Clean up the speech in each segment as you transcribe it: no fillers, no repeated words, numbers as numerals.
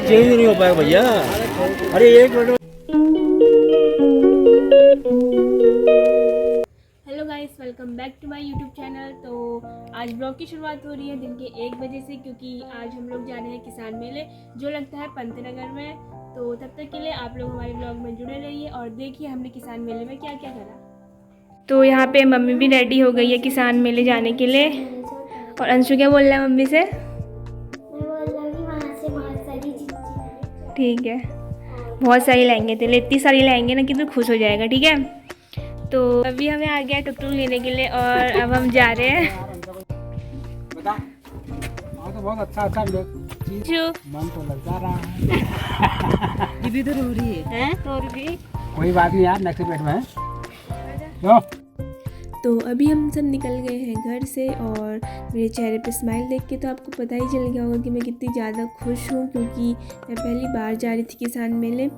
Change नहीं हो पाएगा भैया। अरे एक minute. Hello guys, welcome back to my YouTube channel. तो आज ब्लॉग की शुरुआत हो रही है दिन के 1 बजे से, क्योंकि आज हम लोग जा रहे हैं किसान मेले जो लगता है पंतनगर में। तो तब तक के लिए आप लोग हमारे ब्लॉग में जुड़े रहिए और देखिए हमने किसान मेले में क्या क्या करा। तो यहाँ पे मम्मी भी रेडी हो गई है किसान मेले जाने के लिए। और अंशु क्या बोल रहा है मम्मी से? ठीक है, बहुत सारी लाएंगे तेरे लिए, इतनी सारी लाएंगे ना कि तू खुश हो जाएगा। ठीक है, तो अभी हमें आ गया टुकटुक लेने के लिए और अब हम जा रहे हैं। बता, तो बहुत अच्छा मन तो लग जा रहा है। ये भी तो रो रही है तो भी कोई बात नहीं यार, नेक्स्ट पेट में लो। तो अभी हम सब निकल गए हैं घर से और मेरे चेहरे पे स्माइल देख के तो आपको पता ही चल गया होगा कि मैं कितनी ज़्यादा खुश हूँ, क्योंकि मैं पहली बार जा रही थी किसान मेले।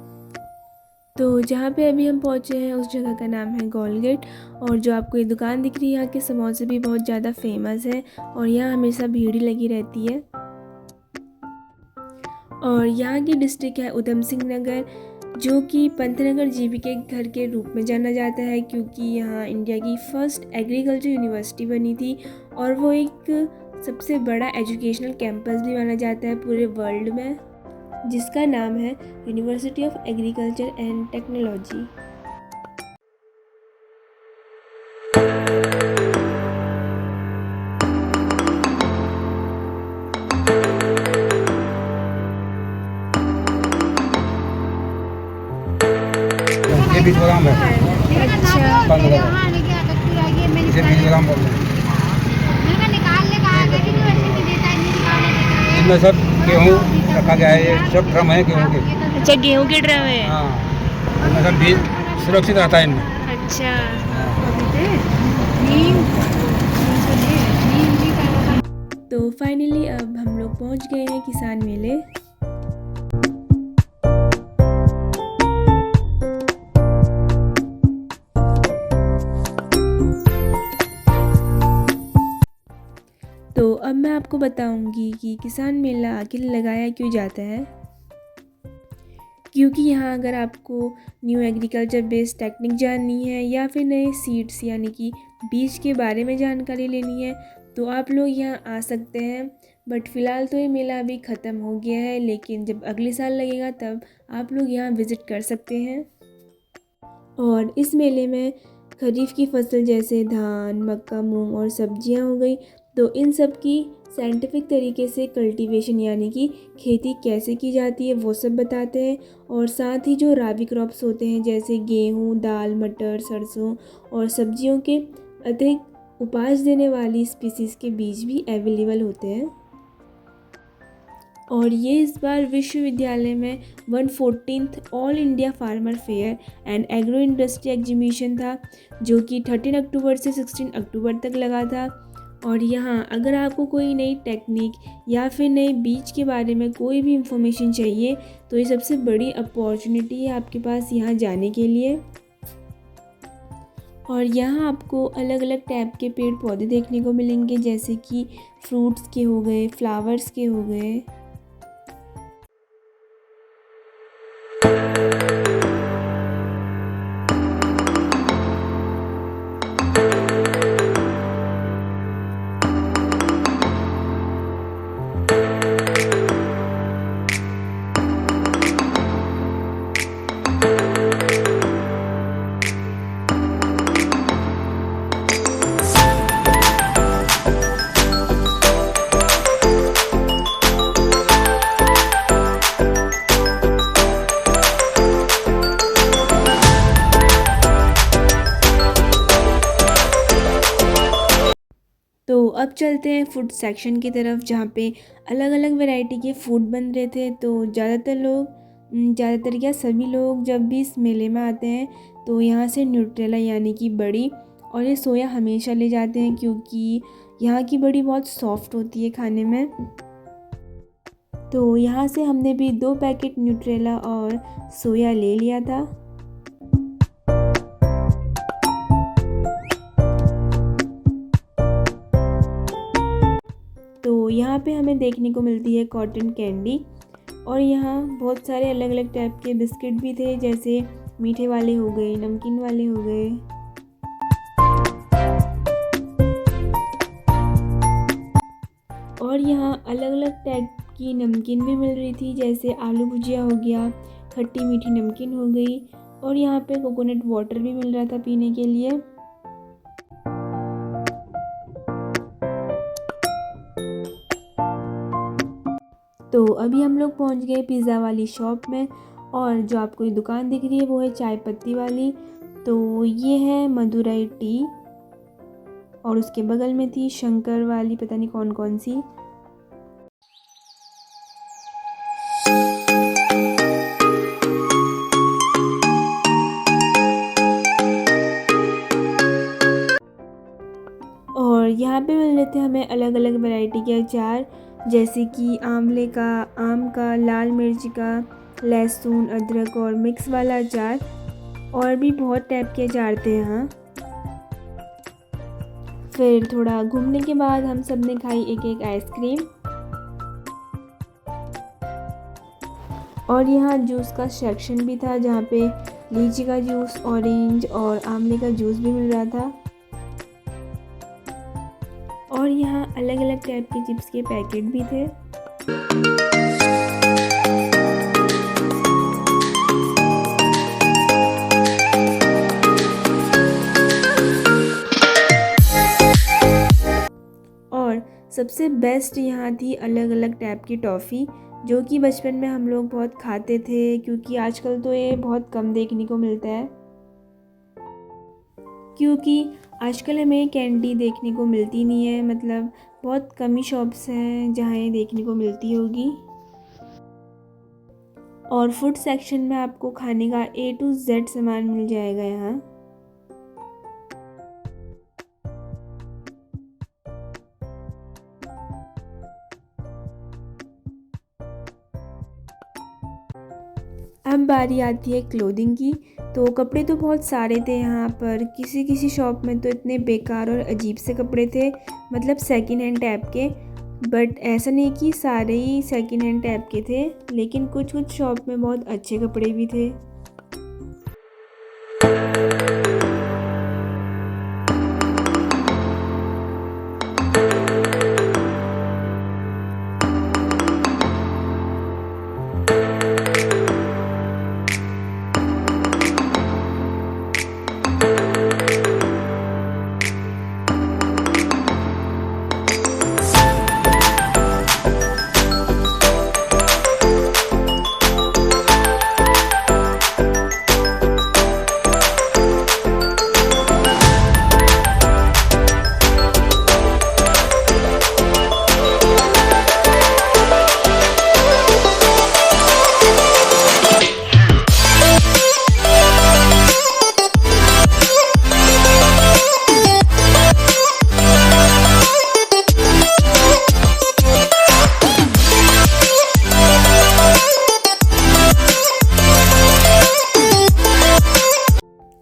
तो जहाँ पे अभी हम पहुँचे हैं उस जगह का नाम है गोलगेट, और जो आपको ये दुकान दिख रही है यहाँ के समोसे भी बहुत ज़्यादा फेमस है और यहाँ हमेशा भीड़ ही लगी रहती है। और यहाँ की डिस्ट्रिक्ट है उधम सिंह नगर, जो कि पंतनगर जीबी के घर के रूप में जाना जाता है, क्योंकि यहाँ इंडिया की फर्स्ट एग्रीकल्चर यूनिवर्सिटी बनी थी और वो एक सबसे बड़ा एजुकेशनल कैंपस भी माना जाता है पूरे वर्ल्ड में, जिसका नाम है university of agriculture and technology. ये 20 ग्राम है। अच्छा, 15 इसे 20 ग्राम बोल रहे हैं। इनमें सब गेहूँ रखा गया है, ये सब ड्रम है गेहूँ के। अच्छा गेहूँ के ड्रम है। हाँ, इनमें सब बीज सुरक्षित रहता है इनमें। अच्छा, तो फाइनली अब हम लोग पहुंच गए हैं किसान मेले। तो अब मैं आपको बताऊंगी कि किसान मेला आखिर लगाया क्यों जाता है। क्योंकि यहाँ अगर आपको न्यू एग्रीकल्चर बेस्ड टेक्निक जाननी है या फिर नए सीड्स यानी कि बीज के बारे में जानकारी लेनी है तो आप लोग यहाँ आ सकते हैं। बट फ़िलहाल तो ये मेला अभी ख़त्म हो गया है, लेकिन जब अगले साल लगेगा तब आप लोग यहाँ विज़िट कर सकते हैं। और इस मेले में खरीफ की फसल जैसे धान, मक्का, मूंग और सब्जियाँ हो गई, तो इन सब की साइंटिफिक तरीके से कल्टीवेशन यानी कि खेती कैसे की जाती है वो सब बताते हैं। और साथ ही जो राबी क्रॉप्स होते हैं जैसे गेहूँ, दाल, मटर, सरसों और सब्जियों के अतिरिक्त उपज देने वाली स्पीसीज़ के बीज भी अवेलेबल होते हैं। और ये इस बार विश्वविद्यालय में 114th all India farmer fair and agro industry exhibition था, जो कि 13 अक्टूबर से 16 अक्टूबर तक लगा था। और यहाँ अगर आपको कोई नई टेक्निक या फिर नए बीज के बारे में कोई भी इंफॉर्मेशन चाहिए तो ये सबसे बड़ी अपॉर्चुनिटी है आपके पास यहाँ जाने के लिए। और यहाँ आपको अलग अलग टाइप के पेड़ पौधे देखने को मिलेंगे, जैसे कि फ्रूट्स के हो गए, फ्लावर्स के हो गए। तो अब चलते हैं फूड सेक्शन की तरफ, जहाँ पे अलग अलग वैरायटी के फूड बन रहे थे। तो ज़्यादातर क्या सभी लोग जब भी इस मेले में आते हैं तो यहाँ से न्यूट्रेला यानी कि बड़ी और ये सोया हमेशा ले जाते हैं, क्योंकि यहाँ की बड़ी बहुत सॉफ्ट होती है खाने में। तो यहाँ से हमने भी 2 पैकेट न्यूट्रेला और सोया ले लिया था। तो यहाँ पे हमें देखने को मिलती है कॉटन कैंडी, और यहाँ बहुत सारे अलग अलग टाइप के बिस्किट भी थे, जैसे मीठे वाले हो गए, नमकीन वाले हो गए। और यहाँ अलग अलग टाइप की नमकीन भी मिल रही थी, जैसे आलू भुजिया हो गया, खट्टी मीठी नमकीन हो गई, और यहाँ पे कोकोनट वाटर भी मिल रहा था पीने के लिए। तो अभी हम लोग पहुँच गए पिज़्ज़ा वाली शॉप में, और जो आपको ये दुकान दिख रही है वो है चाय पत्ती वाली। तो ये है मदुरई टी, और उसके बगल में थी शंकर वाली, पता नहीं कौन कौन सी। और यहाँ पे मिल रहे थे हमें अलग अलग वैरायटी के अचार, जैसे कि आंवले का, आम का, लाल मिर्च का, लहसुन, अदरक और मिक्स वाला अचार, और भी बहुत टाइप के अचार थे यहाँ। फिर थोड़ा घूमने के बाद हम सब ने खाई एक एक आइसक्रीम, और यहाँ जूस का सेक्शन भी था, जहाँ पे लीची का जूस, ऑरेंज और आंवले का जूस भी मिल रहा था। और यहाँ अलग अलग टाइप के चिप्स के पैकेट भी थे। और सबसे बेस्ट यहाँ थी अलग अलग टाइप की टॉफ़ी, जो कि बचपन में हम लोग बहुत खाते थे, क्योंकि आजकल तो ये बहुत कम देखने को मिलता है। क्योंकि आजकल हमें कैंडी देखने को मिलती नहीं है, मतलब बहुत कम ही शॉप्स हैं जहाँ ये देखने को मिलती होगी। और फूड सेक्शन में आपको खाने का A to Z सामान मिल जाएगा यहाँ। अब बारी आती है क्लोथिंग की। तो कपड़े तो बहुत सारे थे यहाँ पर, किसी किसी शॉप में तो इतने बेकार और अजीब से कपड़े थे, मतलब सेकंड हैंड टाइप के। बट ऐसा नहीं कि सारे ही सेकंड हैंड टाइप के थे, लेकिन कुछ कुछ शॉप में बहुत अच्छे कपड़े भी थे।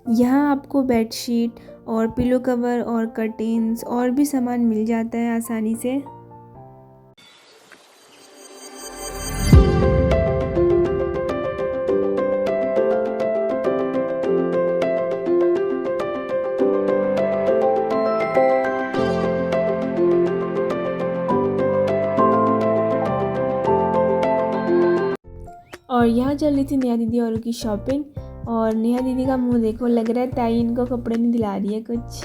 यहाँ आपको बेडशीट और पिलो कवर और कर्टेन्स और भी सामान मिल जाता है आसानी से। और यहाँ चल रही थी नेहा दीदी औरों की शॉपिंग, और नेहा दीदी का मुंह देखो, लग रहा है ताई इनको कपड़े नहीं दिला रही है कुछ।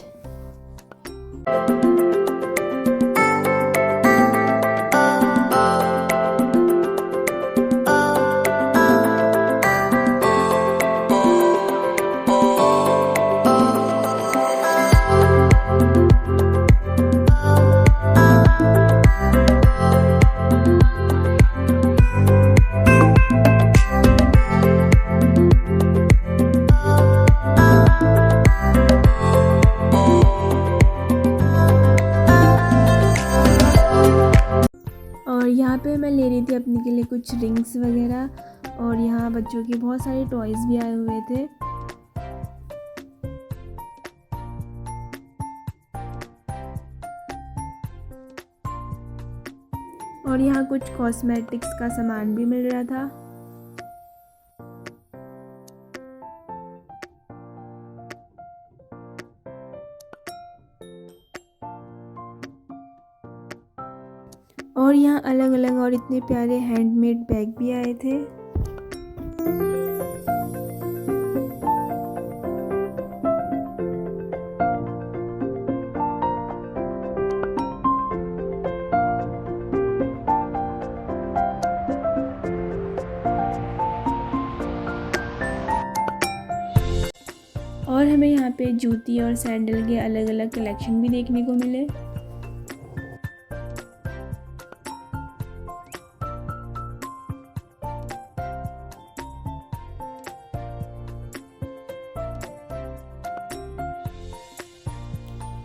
और यहाँ पे मैं ले रही थी अपने के लिए कुछ रिंग्स वगैरह, और यहाँ बच्चों के बहुत सारे टॉयज़ भी आए हुए थे। और यहाँ कुछ कॉस्मेटिक्स का सामान भी मिल रहा था। और यहाँ अलग अलग और इतने प्यारे हैंडमेड बैग भी आए थे। और हमें यहाँ पे जूती और सैंडल के अलग अलग कलेक्शन भी देखने को मिले।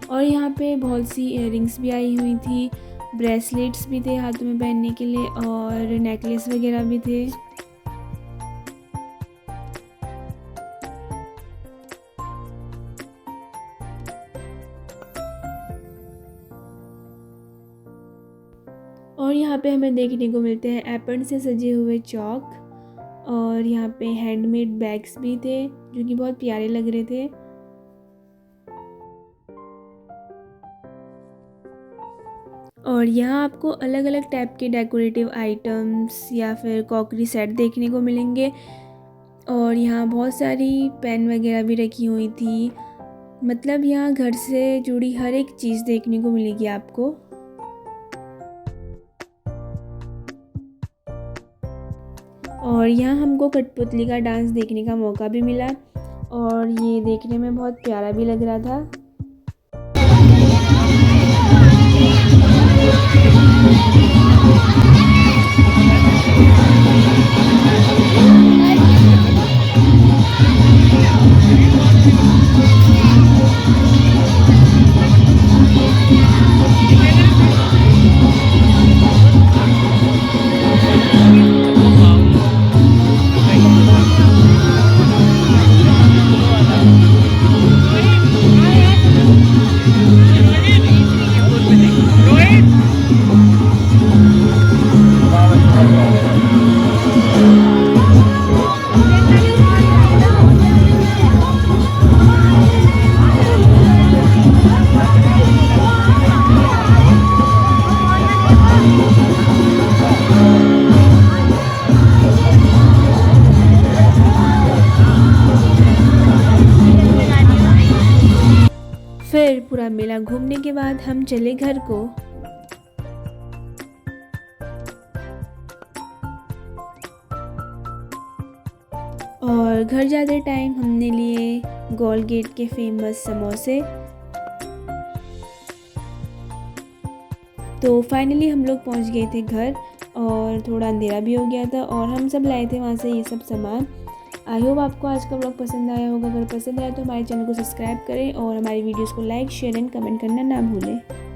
और यहाँ पे बहुत सी इयररिंग्स भी आई हुई थी, ब्रेसलेट्स भी थे हाथों में पहनने के लिए और नेकलेस वगैरह भी थे। और यहाँ पे हमें देखने को मिलते हैं एप्पल से सजे हुए चौक, और यहाँ पे हैंडमेड बैग्स भी थे जो कि बहुत प्यारे लग रहे थे। और यहाँ आपको अलग अलग टाइप के डेकोरेटिव आइटम्स या फिर क्रॉकरी सेट देखने को मिलेंगे। और यहाँ बहुत सारी पेन वगैरह भी रखी हुई थी, मतलब यहाँ घर से जुड़ी हर एक चीज़ देखने को मिलेगी आपको। और यहाँ हमको कठपुतली का डांस देखने का मौका भी मिला और ये देखने में बहुत प्यारा भी लग रहा था। फिर पूरा मेला घूमने के बाद हम चले घर को। और घर जाते टाइम हमने लिए गोलगेट के फेमस समोसे। तो फाइनली हम लोग पहुंच गए थे घर और थोड़ा अंधेरा भी हो गया था और हम सब लाए थे वहां से ये सब सामान। आई होप आपको आज का व्लॉग पसंद आया होगा। अगर पसंद आया तो हमारे चैनल को सब्सक्राइब करें और हमारी वीडियोस को लाइक शेयर एंड कमेंट करना ना भूलें।